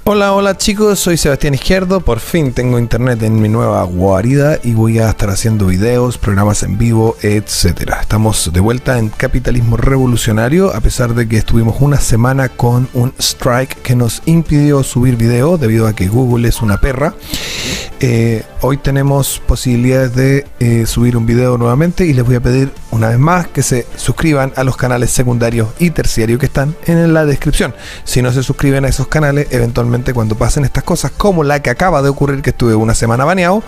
Hola, hola chicos, soy Sebastián Izquierdo. Por fin tengo internet en mi nueva guarida y voy a estar haciendo videos, programas en vivo, etcétera. Estamos de vuelta en Capitalismo Revolucionario, a pesar de que estuvimos una semana con un strike que nos impidió subir video debido a que Google es una perra. Hoy tenemos posibilidades de subir un video nuevamente y les voy a pedir una vez más que se suscriban a los canales secundarios y terciarios que están en la descripción. Si no se suscriben a esos canales, eventualmente cuando pasen estas cosas como la que acaba de ocurrir, que estuve una semana baneado,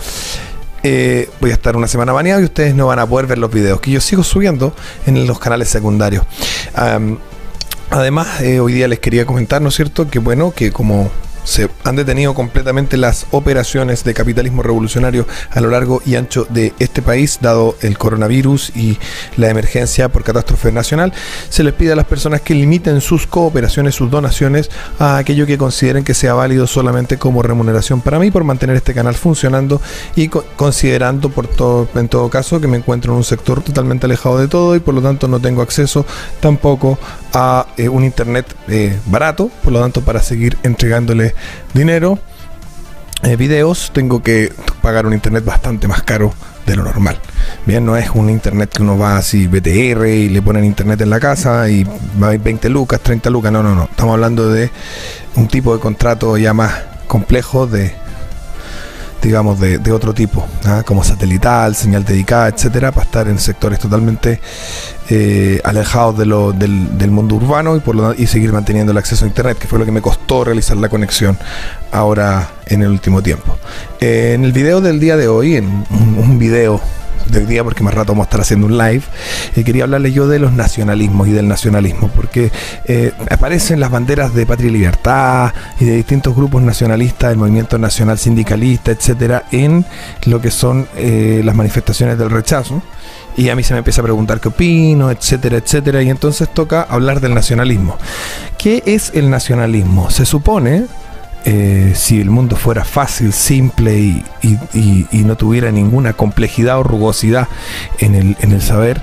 voy a estar una semana baneado y ustedes no van a poder ver los videos que yo sigo subiendo en los canales secundarios. Además, hoy día les quería comentar, ¿no es cierto?, que bueno, que como se han detenido completamente las operaciones de capitalismo revolucionario a lo largo y ancho de este país, dado el coronavirus y la emergencia por catástrofe nacional, se les pide a las personas que limiten sus cooperaciones, sus donaciones, a aquello que consideren que sea válido solamente como remuneración para mí por mantener este canal funcionando y considerando en todo caso que me encuentro en un sector totalmente alejado de todo y por lo tanto no tengo acceso tampoco a un internet barato. Por lo tanto, para seguir entregándole dinero, videos, tengo que pagar un internet bastante más caro de lo normal. Bien, no es un internet que uno va así BTR y le ponen internet en la casa y va a 20 lucas, 30 lucas, no. Estamos hablando de un tipo de contrato ya más complejo, digamos de otro tipo, como satelital, señal dedicada, etcétera, para estar en sectores totalmente alejados del mundo urbano y seguir manteniendo el acceso a internet, que fue lo que me costó realizar la conexión ahora en el último tiempo. En el video del día de hoy, en un video del día, porque más rato vamos a estar haciendo un live, quería hablarles yo de los nacionalismos y del nacionalismo, porque aparecen las banderas de Patria y Libertad y de distintos grupos nacionalistas, el movimiento nacional sindicalista, etcétera, en lo que son las manifestaciones del rechazo, y a mí se me empieza a preguntar qué opino, etcétera, etcétera, y entonces toca hablar del nacionalismo. ¿Qué es el nacionalismo? Se supone, si el mundo fuera fácil, simple y no tuviera ninguna complejidad o rugosidad en el saber,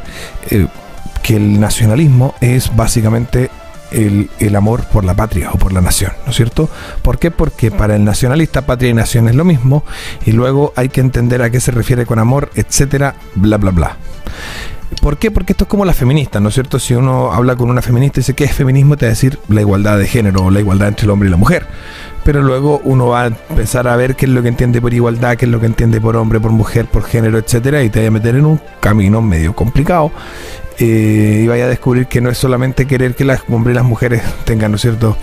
que el nacionalismo es básicamente el amor por la patria o por la nación, ¿no es cierto? ¿Por qué? Porque para el nacionalista patria y nación es lo mismo, y luego hay que entender a qué se refiere con amor, etcétera, bla bla bla. ¿Por qué? Porque esto es como las feministas, ¿no es cierto? Si uno habla con una feminista y dice ¿qué es feminismo?, te va a decir la igualdad de género o la igualdad entre el hombre y la mujer. Pero luego uno va a empezar a ver qué es lo que entiende por igualdad, qué es lo que entiende por hombre, por mujer, por género, etcétera, y te va a meter en un camino medio complicado. Y vaya a descubrir que no es solamente querer que los hombres y las mujeres tengan, ¿no es cierto?,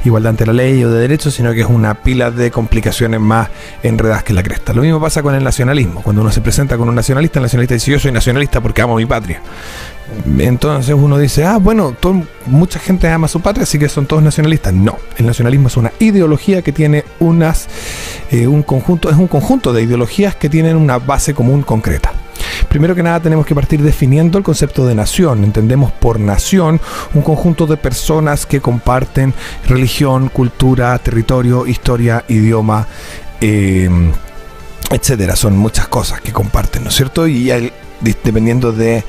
igualdad ante la ley o de derechos, sino que es una pila de complicaciones más enredadas que la cresta. Lo mismo pasa con el nacionalismo. Cuando uno se presenta con un nacionalista, el nacionalista dice yo soy nacionalista porque amo mi patria. Entonces uno dice, bueno, mucha gente ama su patria, así que son todos nacionalistas. No, el nacionalismo es una ideología que tiene es un conjunto de ideologías que tienen una base común concreta. Primero que nada tenemos que partir definiendo el concepto de nación. Entendemos por nación un conjunto de personas que comparten religión, cultura, territorio, historia, idioma, etcétera. Son muchas cosas que comparten, ¿no es cierto? Y dependiendo de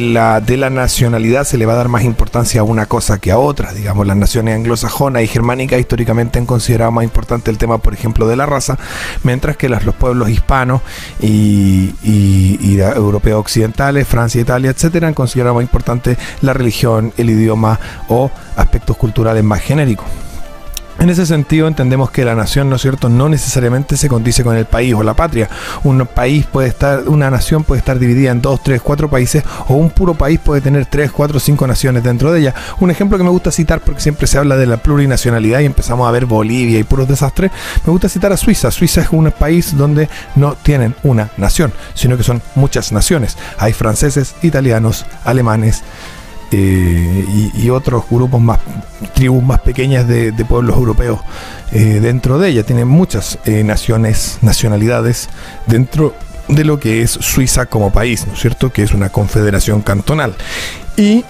la nacionalidad se le va a dar más importancia a una cosa que a otra. Digamos, las naciones anglosajonas y germánicas históricamente han considerado más importante el tema, por ejemplo, de la raza, mientras que los pueblos hispanos y europeos occidentales, Francia, Italia, etcétera, han considerado más importante la religión, el idioma o aspectos culturales más genéricos. En ese sentido entendemos que la nación, ¿no es cierto?, no necesariamente se condice con el país o la patria. Una nación puede estar dividida en 2, 3, 4 países, o un puro país puede tener 3, 4, 5 naciones dentro de ella. Un ejemplo que me gusta citar, porque siempre se habla de la plurinacionalidad y empezamos a ver Bolivia y puros desastres, me gusta citar a Suiza. Suiza es un país donde no tienen una nación, sino que son muchas naciones. Hay franceses, italianos, alemanes, y otros grupos más, tribus más pequeñas de pueblos europeos dentro de ella. Tienen muchas nacionalidades dentro de lo que es Suiza como país, ¿no es cierto?, que es una confederación cantonal, y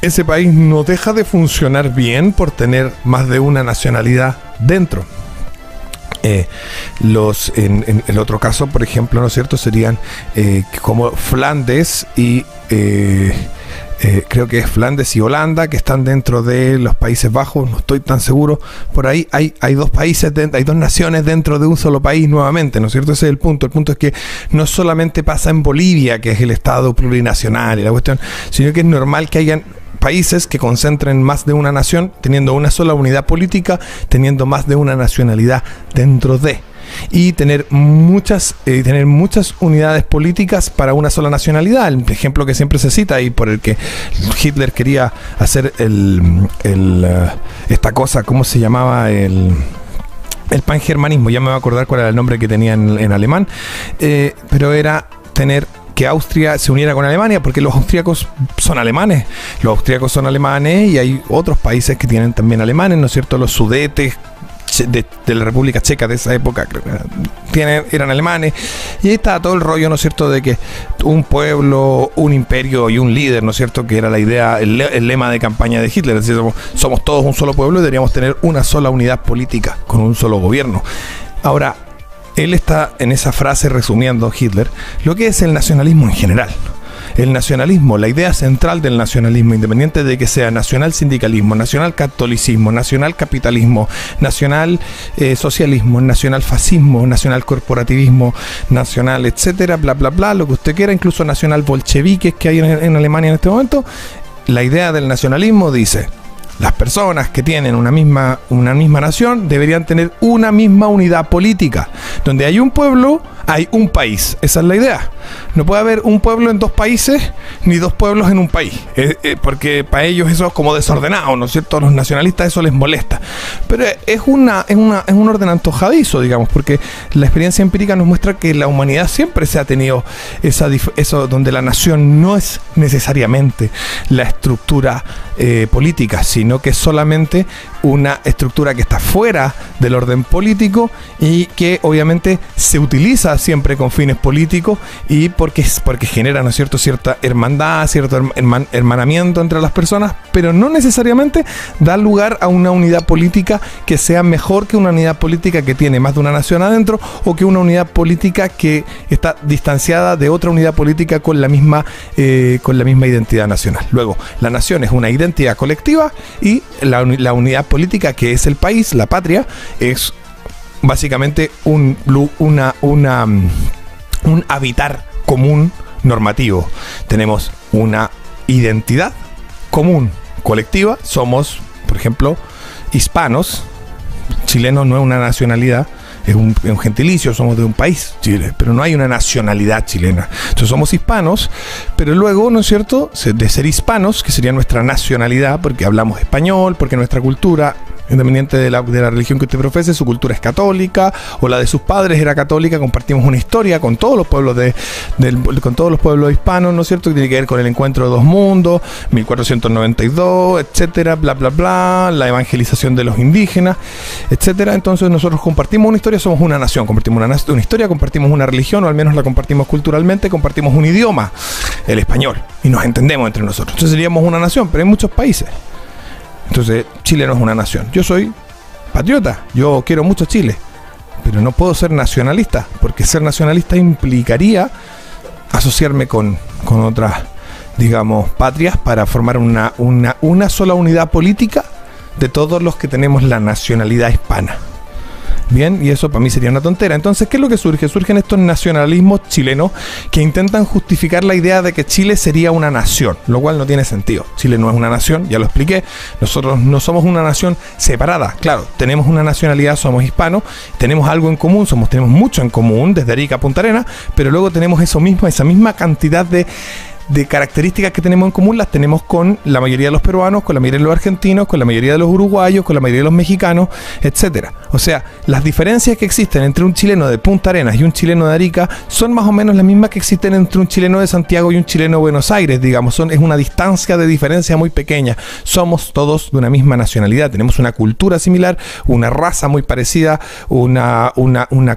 ese país no deja de funcionar bien por tener más de una nacionalidad dentro. En el otro caso, por ejemplo, ¿no es cierto?, serían como Flandes y creo que es Flandes y Holanda, que están dentro de los Países Bajos, no estoy tan seguro. Por ahí hay dos países, hay dos naciones dentro de un solo país nuevamente, ¿no es cierto? Ese es el punto. El punto es que no solamente pasa en Bolivia, que es el Estado plurinacional y la cuestión, sino que es normal que hayan países que concentren más de una nación, teniendo una sola unidad política, teniendo más de una nacionalidad dentro de, y tener muchas unidades políticas para una sola nacionalidad. El ejemplo que siempre se cita y por el que Hitler quería hacer esta cosa, ¿cómo se llamaba? El pangermanismo, ya me voy a acordar cuál era el nombre que tenía en alemán, pero era tener que Austria se uniera con Alemania, porque los austríacos son alemanes. Los austríacos son alemanes y hay otros países que tienen también alemanes, ¿no es cierto? Los Sudetes de la República Checa de esa época eran alemanes, y ahí estaba todo el rollo, ¿no es cierto?, de que un pueblo, un imperio y un líder, ¿no es cierto?, que era la idea, el lema de campaña de Hitler. Es decir, somos todos un solo pueblo y deberíamos tener una sola unidad política con un solo gobierno. Ahora, él está en esa frase resumiendo, Hitler, lo que es el nacionalismo en general. El nacionalismo, la idea central del nacionalismo, independiente de que sea nacional sindicalismo, nacional catolicismo, nacional capitalismo, nacional socialismo, nacional fascismo, nacional corporativismo, nacional etcétera, bla bla bla, lo que usted quiera, incluso nacional bolcheviques que hay en Alemania en este momento. La idea del nacionalismo dice: las personas que tienen una misma nación deberían tener una misma unidad política. Donde hay un pueblo, hay un país. Esa es la idea. No puede haber un pueblo en dos países, ni dos pueblos en un país. Porque para ellos eso es como desordenado, ¿no es cierto? A los nacionalistas eso les molesta. Pero es un orden antojadizo, digamos, porque la experiencia empírica nos muestra que la humanidad siempre se ha tenido eso donde la nación no es necesariamente la estructura política, sino que es solamente una estructura que está fuera del orden político y que obviamente se utiliza siempre con fines políticos y porque genera, ¿no es cierto?, cierta hermandad, cierto hermanamiento entre las personas, pero no necesariamente da lugar a una unidad política que sea mejor que una unidad política que tiene más de una nación adentro, o que una unidad política que está distanciada de otra unidad política con la misma identidad nacional. Luego, la nación es una identidad colectiva y la unidad política, que es el país, la patria, es básicamente un habitar común normativo. Tenemos una identidad común colectiva. Somos, por ejemplo, hispanos. Chileno no es una nacionalidad, es un gentilicio, somos de un país, Chile, pero no hay una nacionalidad chilena. Entonces somos hispanos, pero luego, ¿no es cierto?, de ser hispanos, que sería nuestra nacionalidad, porque hablamos español, porque nuestra cultura, independiente de la religión que usted profese, su cultura es católica, o la de sus padres era católica, compartimos una historia con todos los pueblos con todos los pueblos hispanos, ¿no es cierto?, que tiene que ver con el encuentro de dos mundos, 1492, etcétera, bla bla bla, la evangelización de los indígenas, etcétera. Entonces nosotros compartimos una historia, somos una nación, compartimos una historia, compartimos una religión, o al menos la compartimos culturalmente, compartimos un idioma, el español, y nos entendemos entre nosotros. Entonces seríamos una nación, pero hay muchos países. Entonces, Chile no es una nación. Yo soy patriota, yo quiero mucho Chile, pero no puedo ser nacionalista, porque ser nacionalista implicaría asociarme con otras, digamos, patrias para formar una sola unidad política de todos los que tenemos la nacionalidad hispana. Bien, y eso para mí sería una tontera. Entonces, ¿qué es lo que surge? Surgen estos nacionalismos chilenos que intentan justificar la idea de que Chile sería una nación, lo cual no tiene sentido. Chile no es una nación, ya lo expliqué. Nosotros no somos una nación separada. Claro, tenemos una nacionalidad, somos hispanos, tenemos algo en común, tenemos mucho en común, desde Arica a Punta Arenas, pero luego tenemos esa misma cantidad de características que tenemos en común, las tenemos con la mayoría de los peruanos, con la mayoría de los argentinos, con la mayoría de los uruguayos, con la mayoría de los mexicanos, etcétera. O sea, las diferencias que existen entre un chileno de Punta Arenas y un chileno de Arica son más o menos las mismas que existen entre un chileno de Santiago y un chileno de Buenos Aires, digamos. Es una distancia de diferencia muy pequeña. Somos todos de una misma nacionalidad, tenemos una cultura similar, una raza muy parecida, una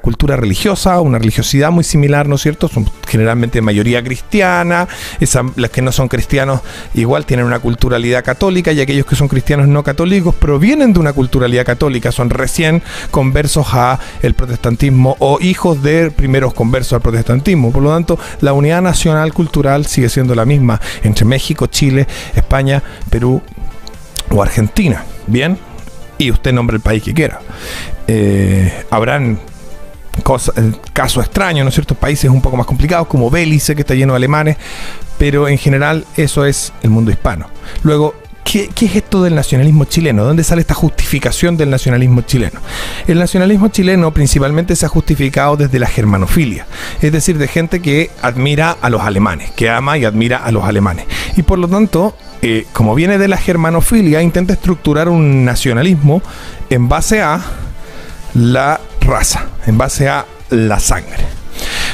cultura religiosa, una religiosidad muy similar, ¿no es cierto? Son generalmente de mayoría cristiana, Los que no son cristianos igual tienen una culturalidad católica, y aquellos que son cristianos no católicos provienen de una culturalidad católica, son recién conversos a el protestantismo o hijos de primeros conversos al protestantismo. Por lo tanto, la unidad nacional cultural sigue siendo la misma entre México, Chile, España, Perú o Argentina. Bien, y usted nombre el país que quiera. Habrán casos extraños, ¿no es cierto? Países un poco más complicados como Belice, que está lleno de alemanes, pero en general eso es el mundo hispano. Luego, ¿qué es esto del nacionalismo chileno? ¿Dónde sale esta justificación del nacionalismo chileno? El nacionalismo chileno principalmente se ha justificado desde la germanofilia, es decir, de gente que admira a los alemanes, que ama y admira a los alemanes. Y por lo tanto, como viene de la germanofilia, intenta estructurar un nacionalismo en base a la raza, en base a la sangre.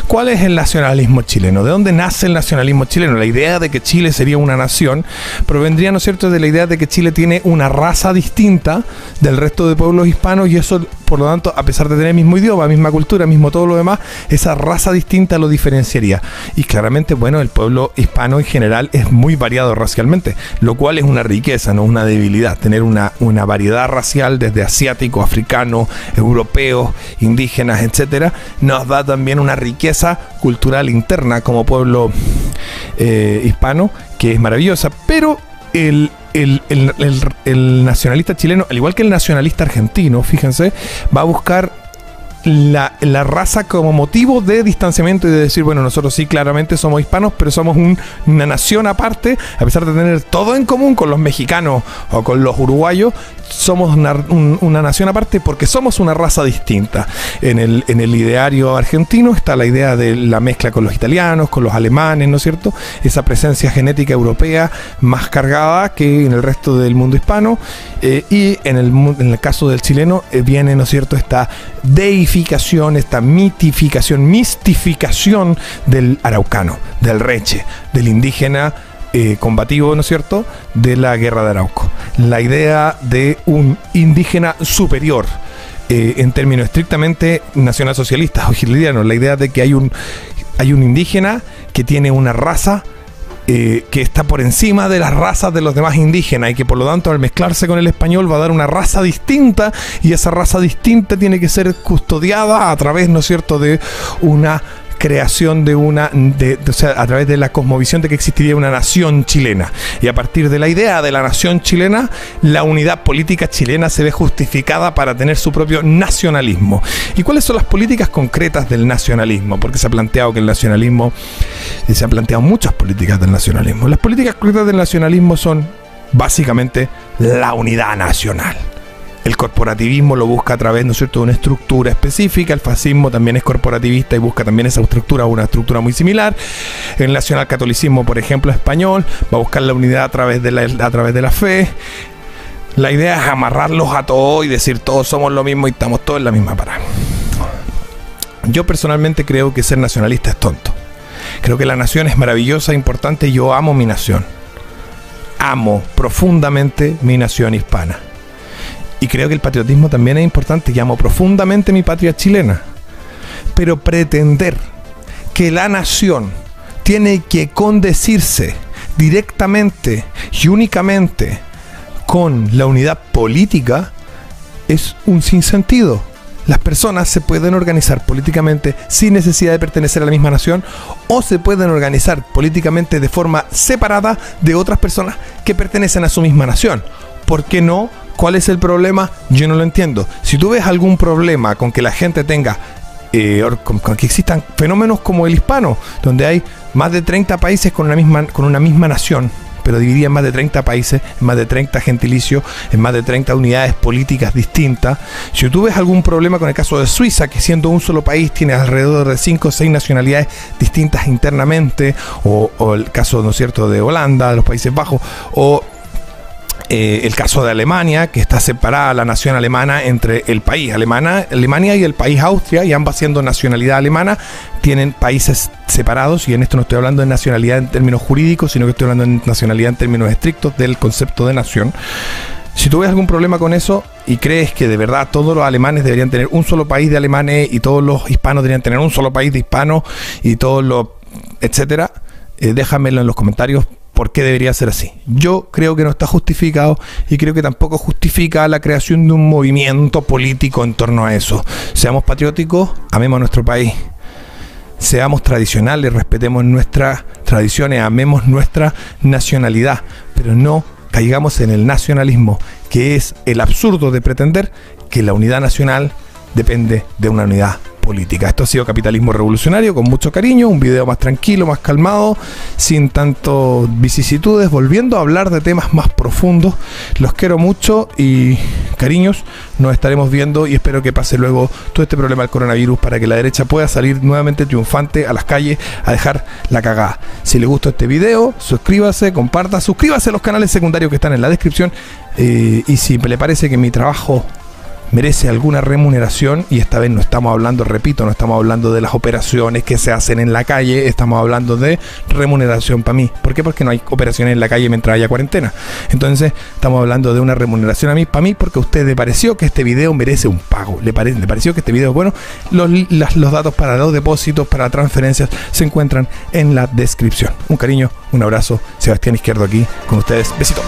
¿Cuál es el nacionalismo chileno? ¿De dónde nace el nacionalismo chileno? La idea de que Chile sería una nación provendría, ¿no es cierto?, de la idea de que Chile tiene una raza distinta del resto de pueblos hispanos, y eso, por lo tanto, a pesar de tener el mismo idioma, misma cultura, mismo todo lo demás, esa raza distinta lo diferenciaría. Y claramente, bueno, el pueblo hispano en general es muy variado racialmente, lo cual es una riqueza, no una debilidad. Tener una variedad racial desde asiático, africano, europeo, indígenas, etcétera, nos da también una riqueza cultural interna como pueblo hispano, que es maravillosa. Pero el nacionalista chileno, al igual que el nacionalista argentino, fíjense, va a buscar la raza como motivo de distanciamiento y de decir, bueno, nosotros sí claramente somos hispanos, pero somos una nación aparte, a pesar de tener todo en común con los mexicanos o con los uruguayos. Somos una nación aparte porque somos una raza distinta. En el ideario argentino está la idea de la mezcla con los italianos, con los alemanes, ¿no es cierto? Esa presencia genética europea más cargada que en el resto del mundo hispano. Y en el caso del chileno viene, ¿no es cierto?, esta deificación, esta mistificación del araucano, del reche, del indígena combativo, ¿no es cierto?, de la guerra de Arauco. La idea de un indígena superior, en términos estrictamente nacionalsocialistas o hitlerianos, la idea de que hay un indígena que tiene una raza que está por encima de las razas de los demás indígenas, y que por lo tanto al mezclarse con el español va a dar una raza distinta, y esa raza distinta tiene que ser custodiada a través, ¿no es cierto?, de una creación o sea, a través de la cosmovisión de que existiría una nación chilena. Y a partir de la idea de la nación chilena, la unidad política chilena se ve justificada para tener su propio nacionalismo. ¿Y cuáles son las políticas concretas del nacionalismo? Porque se ha planteado que el nacionalismo, se han planteado muchas políticas del nacionalismo. Las políticas concretas del nacionalismo son básicamente la unidad nacional. El corporativismo lo busca a través, ¿no es cierto?, de una estructura específica. El fascismo también es corporativista y busca también esa estructura, una estructura muy similar. El nacionalcatolicismo, por ejemplo, español, va a buscar la unidad a través de la fe. La idea es amarrarlos a todos y decir todos somos lo mismo y estamos todos en la misma parada. Yo personalmente creo que ser nacionalista es tonto. Creo que la nación es maravillosa e importante. Yo amo mi nación. Amo profundamente mi nación hispana. Y creo que el patriotismo también es importante, y amo profundamente mi patria chilena. Pero pretender que la nación tiene que condecirse directamente y únicamente con la unidad política es un sinsentido. Las personas se pueden organizar políticamente sin necesidad de pertenecer a la misma nación, o se pueden organizar políticamente de forma separada de otras personas que pertenecen a su misma nación. ¿Por qué no? ¿Cuál es el problema? Yo no lo entiendo. Si tú ves algún problema con que la gente tenga, con que existan fenómenos como el hispano, donde hay más de 30 países con una misma nación, pero dividida en más de 30 países, en más de 30 gentilicios, en más de 30 unidades políticas distintas. Si tú ves algún problema con el caso de Suiza, que siendo un solo país tiene alrededor de 5 o 6 nacionalidades distintas internamente, o el caso, ¿no es cierto?, de Holanda, de los Países Bajos, o el caso de Alemania, que está separada la nación alemana entre el país Alemania y el país Austria, y ambas siendo nacionalidad alemana, tienen países separados. Y en esto no estoy hablando de nacionalidad en términos jurídicos, sino que estoy hablando de nacionalidad en términos estrictos del concepto de nación. Si tú ves algún problema con eso y crees que de verdad todos los alemanes deberían tener un solo país de alemanes y todos los hispanos deberían tener un solo país de hispanos y todos los etcétera, déjamelo en los comentarios. ¿Por qué debería ser así? Yo creo que no está justificado y creo que tampoco justifica la creación de un movimiento político en torno a eso. Seamos patrióticos, amemos nuestro país. Seamos tradicionales, respetemos nuestras tradiciones, amemos nuestra nacionalidad, pero no caigamos en el nacionalismo, que es el absurdo de pretender que la unidad nacional depende de una unidad política. Esto ha sido Capitalismo Revolucionario, con mucho cariño, un video más tranquilo, más calmado, sin tanto vicisitudes, volviendo a hablar de temas más profundos. Los quiero mucho y cariños, nos estaremos viendo y espero que pase luego todo este problema del coronavirus para que la derecha pueda salir nuevamente triunfante a las calles a dejar la cagada. Si les gustó este video, suscríbase, comparta, suscríbase a los canales secundarios que están en la descripción, y si le parece que mi trabajo merece alguna remuneración, y esta vez no estamos hablando, repito, no estamos hablando de las operaciones que se hacen en la calle, estamos hablando de remuneración para mí. ¿Por qué? Porque no hay operaciones en la calle mientras haya cuarentena. Entonces estamos hablando de una remuneración para mí, porque a usted le pareció que este video merece un pago, le pareció que este video es bueno. Los datos para los depósitos, para transferencias, se encuentran en la descripción. Un cariño, un abrazo, Sebastián Izquierdo aquí con ustedes. Besito.